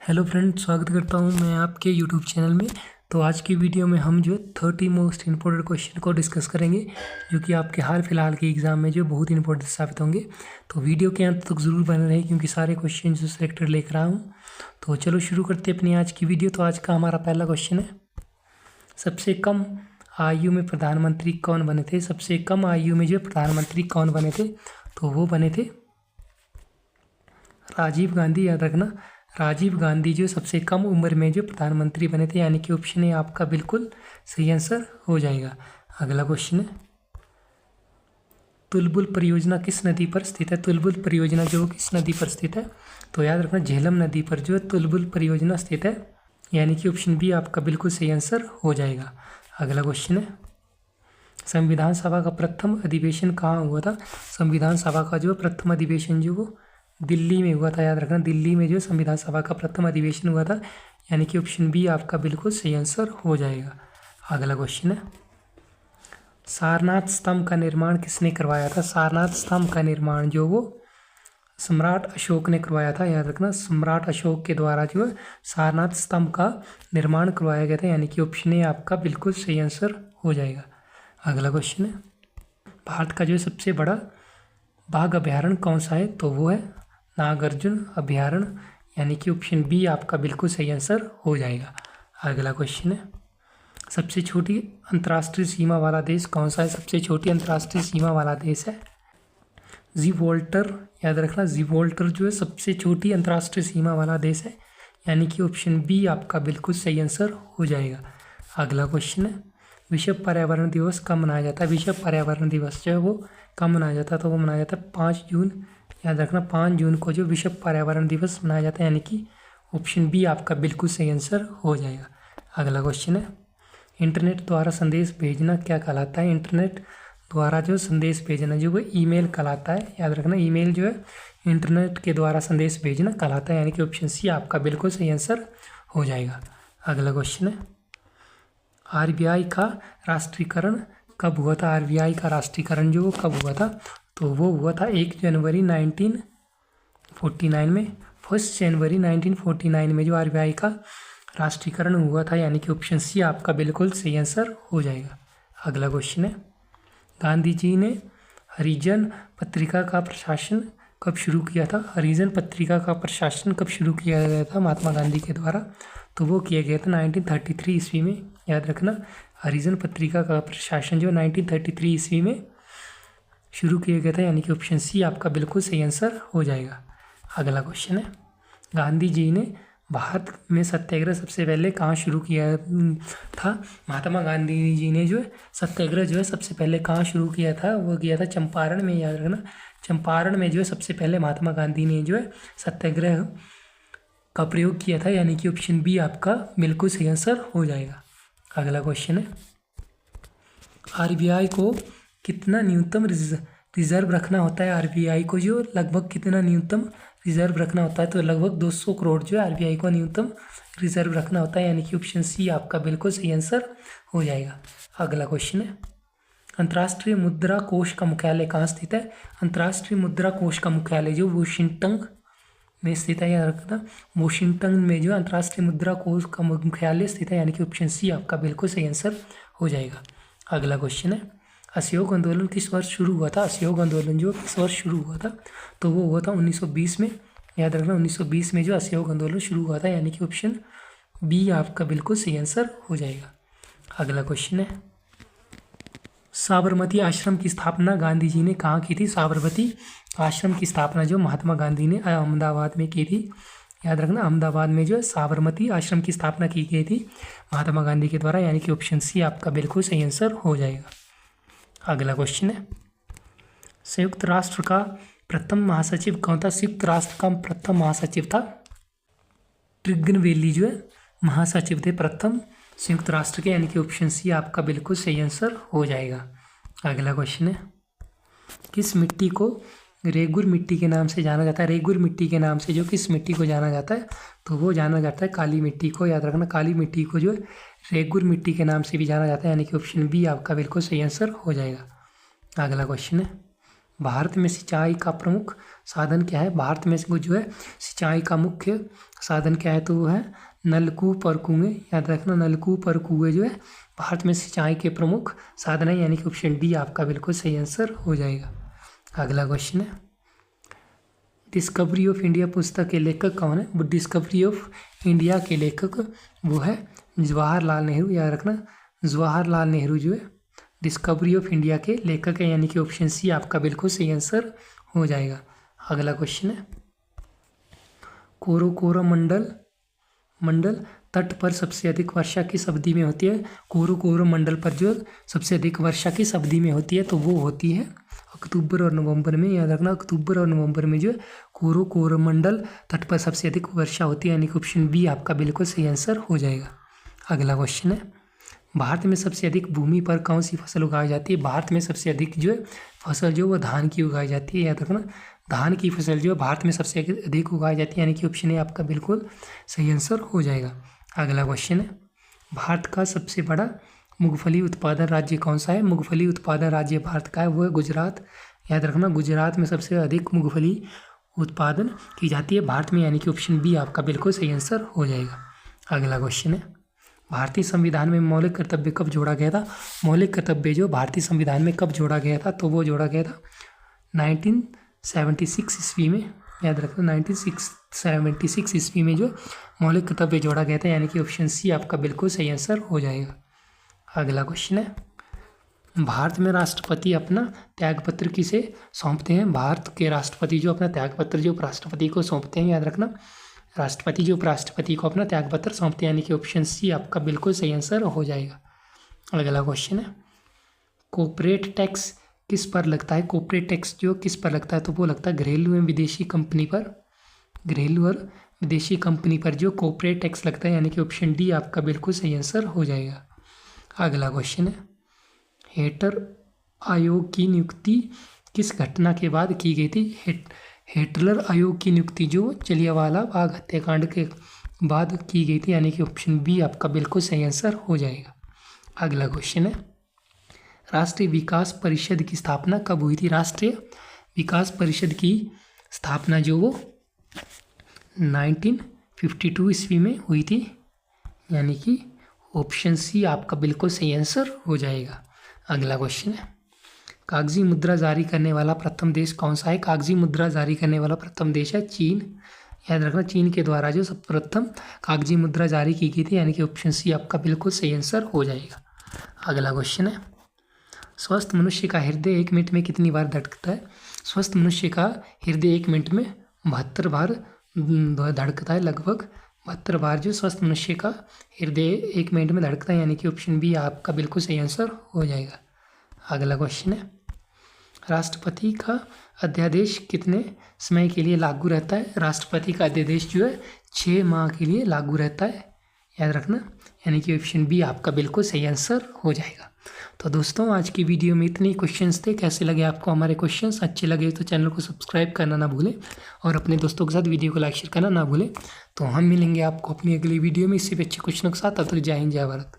Hello friend, स्वागत करता हूं मैं आपके यूट्यूब चैनल में। तो आज की वीडियो में हम जो 30 मोस्ट इम्पोर्टेंट क्वेश्चन को डिस्कस करेंगे, जो कि आपके हाल फिलहाल के एग्ज़ाम में जो बहुत इंपॉर्टेंट साबित होंगे। तो वीडियो के अंत तक ज़रूर बने रहे, क्योंकि सारे क्वेश्चन जो सिलेक्टेड लेकर आया हूँ। तो चलो शुरू करते हैं अपनी आज की वीडियो। तो आज का हमारा पहला क्वेश्चन है, सबसे कम आयु में प्रधानमंत्री कौन बने थे? सबसे कम आयु में जो प्रधानमंत्री कौन बने थे? तो वो बने थे राजीव गांधी। याद रखना, राजीव गांधी जो सबसे कम उम्र में जो प्रधानमंत्री बने थे, यानी कि ऑप्शन ए आपका बिल्कुल सही आंसर हो जाएगा। अगला क्वेश्चन है, तुलबुल परियोजना किस नदी पर स्थित है? तुलबुल परियोजना जो किस नदी पर स्थित है? तो याद रखना, झेलम नदी पर जो तुलबुल परियोजना स्थित है, यानी कि ऑप्शन बी आपका बिल्कुल सही आंसर हो जाएगा। अगला क्वेश्चन है, संविधान सभा का प्रथम अधिवेशन कहाँ हुआ था? संविधान सभा का जो प्रथम अधिवेशन जो वो दिल्ली में हुआ था। याद रखना, दिल्ली में जो संविधान सभा का प्रथम अधिवेशन हुआ था, यानी कि ऑप्शन बी आपका बिल्कुल सही आंसर हो जाएगा। अगला क्वेश्चन है, सारनाथ स्तंभ का निर्माण किसने करवाया था? सारनाथ स्तंभ का निर्माण जो वो सम्राट अशोक ने करवाया था। याद रखना, सम्राट अशोक के द्वारा जो है सारनाथ स्तंभ का निर्माण करवाया गया था, यानी कि ऑप्शन ए आपका बिल्कुल सही आंसर हो जाएगा। अगला क्वेश्चन है, भारत का जो सबसे बड़ा बाघ अभयारण्य कौन सा है? तो वो है नागार्जुन अभयारण्य, यानी कि ऑप्शन बी आपका बिल्कुल सही आंसर हो जाएगा। अगला क्वेश्चन है, सबसे छोटी अंतर्राष्ट्रीय सीमा वाला देश कौन सा है? सबसे छोटी अंतर्राष्ट्रीय सीमा वाला देश है जिब्राल्टर। याद रखना, जिब्राल्टर जो है सबसे छोटी अंतर्राष्ट्रीय सीमा वाला देश है, यानी कि ऑप्शन बी आपका बिल्कुल सही आंसर हो जाएगा। अगला क्वेश्चन है, विश्व पर्यावरण दिवस कब मनाया जाता है? विश्व पर्यावरण दिवस जो है वो कब मनाया जाता है? तो वो मनाया जाता है 5 जून। याद रखना, 5 जून को जो विश्व पर्यावरण दिवस मनाया जाता है, यानी कि ऑप्शन बी आपका बिल्कुल सही आंसर हो जाएगा। अगला क्वेश्चन है, इंटरनेट द्वारा संदेश भेजना क्या कहलाता है? इंटरनेट द्वारा जो संदेश भेजना जो वो ईमेल कहलाता है। याद रखना, ईमेल जो है इंटरनेट के द्वारा संदेश भेजना कहलाता है, यानी कि ऑप्शन सी आपका बिल्कुल सही आंसर हो जाएगा। अगला क्वेश्चन है, आरबीआई का राष्ट्रीयकरण कब हुआ था? आरबीआई का राष्ट्रीयकरण जो कब हुआ था? तो वो हुआ था 1 जनवरी 1949 में। 1 जनवरी 1949 में जो आरबीआई का राष्ट्रीयकरण हुआ था, यानी कि ऑप्शन सी आपका बिल्कुल सही आंसर हो जाएगा। अगला क्वेश्चन है, गांधी जी ने हरिजन पत्रिका का प्रशासन कब शुरू किया था? हरिजन पत्रिका का प्रशासन कब शुरू किया गया था महात्मा गांधी के द्वारा? तो वो किया गया था 1933 ईस्वी में। याद रखना, हरिजन पत्रिका का प्रशासन जो 1933 ईस्वी में शुरू किया गया था, यानी कि ऑप्शन सी आपका बिल्कुल सही आंसर हो जाएगा। अगला क्वेश्चन है, गांधी जी ने भारत में सत्याग्रह सबसे पहले कहाँ शुरू किया था? महात्मा गांधी जी ने जो है सत्याग्रह जो है सबसे पहले कहाँ शुरू किया था? वो किया था चंपारण में। याद रखना, चंपारण में जो है सबसे पहले महात्मा गांधी ने जो है सत्याग्रह का प्रयोग किया था, यानी कि ऑप्शन बी आपका बिल्कुल सही आंसर हो जाएगा। अगला क्वेश्चन है, आरबीआई को कितना न्यूनतम रिजर्व रखना होता है? आरबीआई को जो लगभग कितना न्यूनतम रिजर्व रखना होता है? तो लगभग 200 करोड़ जो है आरबीआई को न्यूनतम रिजर्व रखना होता है, यानी कि ऑप्शन सी आपका बिल्कुल सही आंसर हो जाएगा। अगला क्वेश्चन है, अंतर्राष्ट्रीय मुद्रा कोष का मुख्यालय कहाँ स्थित है? अंतर्राष्ट्रीय मुद्रा कोष का मुख्यालय जो वाशिंगटन में स्थित है। याद रखना, वाशिंगटन में जो अंतर्राष्ट्रीय मुद्रा कोष का मुख्यालय स्थित है, यानी कि ऑप्शन सी आपका बिल्कुल सही आंसर हो जाएगा। अगला क्वेश्चन है, असहयोग आंदोलन किस वर्ष शुरू हुआ था? असहयोग आंदोलन जो किस वर्ष शुरू हुआ था? तो वो हुआ था 1920 में। याद रखना, 1920 में जो असहयोग आंदोलन शुरू हुआ था, यानी कि ऑप्शन बी आपका बिल्कुल सही आंसर हो जाएगा। अगला क्वेश्चन है, साबरमती आश्रम की स्थापना गांधी जी ने कहाँ की थी? साबरमती आश्रम की स्थापना जो महात्मा गांधी ने अहमदाबाद में की थी। याद रखना, अहमदाबाद में जो है साबरमती आश्रम की स्थापना की गई थी महात्मा गांधी के द्वारा, यानी कि ऑप्शन सी आपका बिल्कुल सही आंसर हो जाएगा। अगला क्वेश्चन है, संयुक्त राष्ट्र का प्रथम महासचिव कौन था? संयुक्त राष्ट्र का प्रथम महासचिव था ट्रिगनवेली जो है महासचिव थे प्रथम संयुक्त राष्ट्र के, यानी कि ऑप्शन सी आपका बिल्कुल सही आंसर हो जाएगा। अगला क्वेश्चन है, किस मिट्टी को रेगुर मिट्टी के नाम से जाना जाता है? रेगुर मिट्टी के नाम से जो किस मिट्टी को जाना जाता है? तो वो जाना जाता है काली मिट्टी को। याद रखना, काली मिट्टी को जो है रेगुर मिट्टी के नाम से भी जाना जाता है, यानी कि ऑप्शन बी आपका बिल्कुल सही आंसर हो जाएगा। अगला क्वेश्चन है, भारत में सिंचाई का प्रमुख साधन क्या है? भारत में जो है सिंचाई का मुख्य साधन क्या है? तो वो है नलकूप और कुएं। याद रखना, नलकूप और कुएं जो है भारत में सिंचाई के प्रमुख साधन है, यानी कि ऑप्शन डी आपका बिल्कुल सही आंसर हो जाएगा। अगला क्वेश्चन है, डिस्कवरी ऑफ इंडिया पुस्तक के लेखक कौन है? वो डिस्कवरी ऑफ इंडिया के लेखक वो है जवाहरलाल नेहरू। याद रखना, जवाहरलाल नेहरू जो है डिस्कवरी ऑफ इंडिया के लेखक है, यानी कि ऑप्शन सी आपका बिल्कुल सही आंसर हो जाएगा। अगला क्वेश्चन है, कोरोकोरमंडल तट पर सबसे अधिक वर्षा किस अवधि में होती है? कोरोकोरमंडल पर जो सबसे अधिक वर्षा किस अवधि में होती है? तो वो होती है अक्टूबर और नवंबर में। याद रखना, अक्टूबर और नवंबर में जो कोरोकोरमंडल तट पर सबसे अधिक वर्षा होती है, यानी कि ऑप्शन बी आपका बिल्कुल सही आंसर हो जाएगा। अगला क्वेश्चन है, भारत में सबसे अधिक भूमि पर कौन सी फसल उगाई जाती है? भारत में सबसे अधिक जो है फसल जो वो धान की उगाई जाती है। याद रखना, धान की फसल जो है भारत में सबसे अधिक उगाई जाती है, यानी कि ऑप्शन ए आपका बिल्कुल सही आंसर हो जाएगा। अगला क्वेश्चन है, भारत का सबसे बड़ा मूंगफली उत्पादन राज्य कौन सा है? मूंगफली उत्पादन राज्य भारत का है वो है गुजरात। याद रखना, गुजरात में सबसे अधिक मूंगफली उत्पादन की जाती है भारत में, यानी कि ऑप्शन बी आपका बिल्कुल सही आंसर हो जाएगा। अगला क्वेश्चन है, भारतीय संविधान में मौलिक कर्तव्य कब जोड़ा गया था? मौलिक कर्तव्य जो भारतीय संविधान में कब जोड़ा गया था? तो वो जोड़ा गया था 1976 ईस्वी में। याद रखना, 1976 ईस्वी में जो मौलिक कर्तव्य जोड़ा गया था, यानी कि ऑप्शन सी आपका बिल्कुल सही आंसर हो जाएगा। अगला क्वेश्चन है, भारत में राष्ट्रपति अपना त्यागपत्र किसे सौंपते हैं? भारत के राष्ट्रपति जो अपना त्यागपत्र जो उपराष्ट्रपति को सौंपते हैं। याद रखना, राष्ट्रपति जो उपराष्ट्रपति को अपना त्यागपत्र सौंपते हैं, यानी कि ऑप्शन सी आपका बिल्कुल सही आंसर हो जाएगा। अगला क्वेश्चन है, कॉर्पोरेट टैक्स किस पर लगता है? कॉर्पोरेट टैक्स जो किस पर लगता है? तो वो लगता है घरेलू एवं विदेशी कंपनी पर। घरेलू और विदेशी कंपनी पर जो कॉर्पोरेट टैक्स लगता है, यानी कि ऑप्शन डी आपका बिल्कुल सही आंसर हो जाएगा। अगला क्वेश्चन है, हेटर आयोग की नियुक्ति किस घटना के बाद की गई थी? हेटलर आयोग की नियुक्ति जो जलियांवाला बाग हत्याकांड के बाद की गई थी, यानी कि ऑप्शन बी आपका बिल्कुल सही आंसर हो जाएगा। अगला क्वेश्चन है, राष्ट्रीय विकास परिषद की स्थापना कब हुई थी? राष्ट्रीय विकास परिषद की स्थापना जो वो 1952 ईस्वी में हुई थी, यानी कि ऑप्शन सी आपका बिल्कुल सही आंसर हो जाएगा। अगला क्वेश्चन है, कागजी मुद्रा जारी करने वाला प्रथम देश कौन सा है? कागजी मुद्रा जारी करने वाला प्रथम देश है चीन। याद रखना, चीन के द्वारा जो सर्वप्रथम कागजी मुद्रा जारी की गई थी, यानी कि ऑप्शन सी आपका बिल्कुल सही आंसर हो जाएगा। अगला क्वेश्चन है, स्वस्थ मनुष्य का हृदय 1 मिनट में कितनी बार धड़कता है? स्वस्थ मनुष्य का हृदय 1 मिनट में 72 बार धड़कता है, लगभग 72 बार जो स्वस्थ मनुष्य का हृदय 1 मिनट में धड़कता है, यानी कि ऑप्शन बी आपका बिल्कुल सही आंसर हो जाएगा। अगला क्वेश्चन है, राष्ट्रपति का अध्यादेश कितने समय के लिए लागू रहता है? राष्ट्रपति का अध्यादेश जो है 6 माह के लिए लागू रहता है। याद रखना, यानी कि ऑप्शन बी आपका बिल्कुल सही आंसर हो जाएगा। तो दोस्तों, आज की वीडियो में इतने क्वेश्चंस थे। कैसे लगे आपको हमारे क्वेश्चंस? अच्छे लगे तो चैनल को सब्सक्राइब करना ना भूलें और अपने दोस्तों के साथ वीडियो को लाइक शेयर करना ना भूलें। तो हम मिलेंगे आपको अपनी अगली वीडियो में इससे भी अच्छे क्वेश्चनों के साथ। तब तक जय हिंद, जय भारत।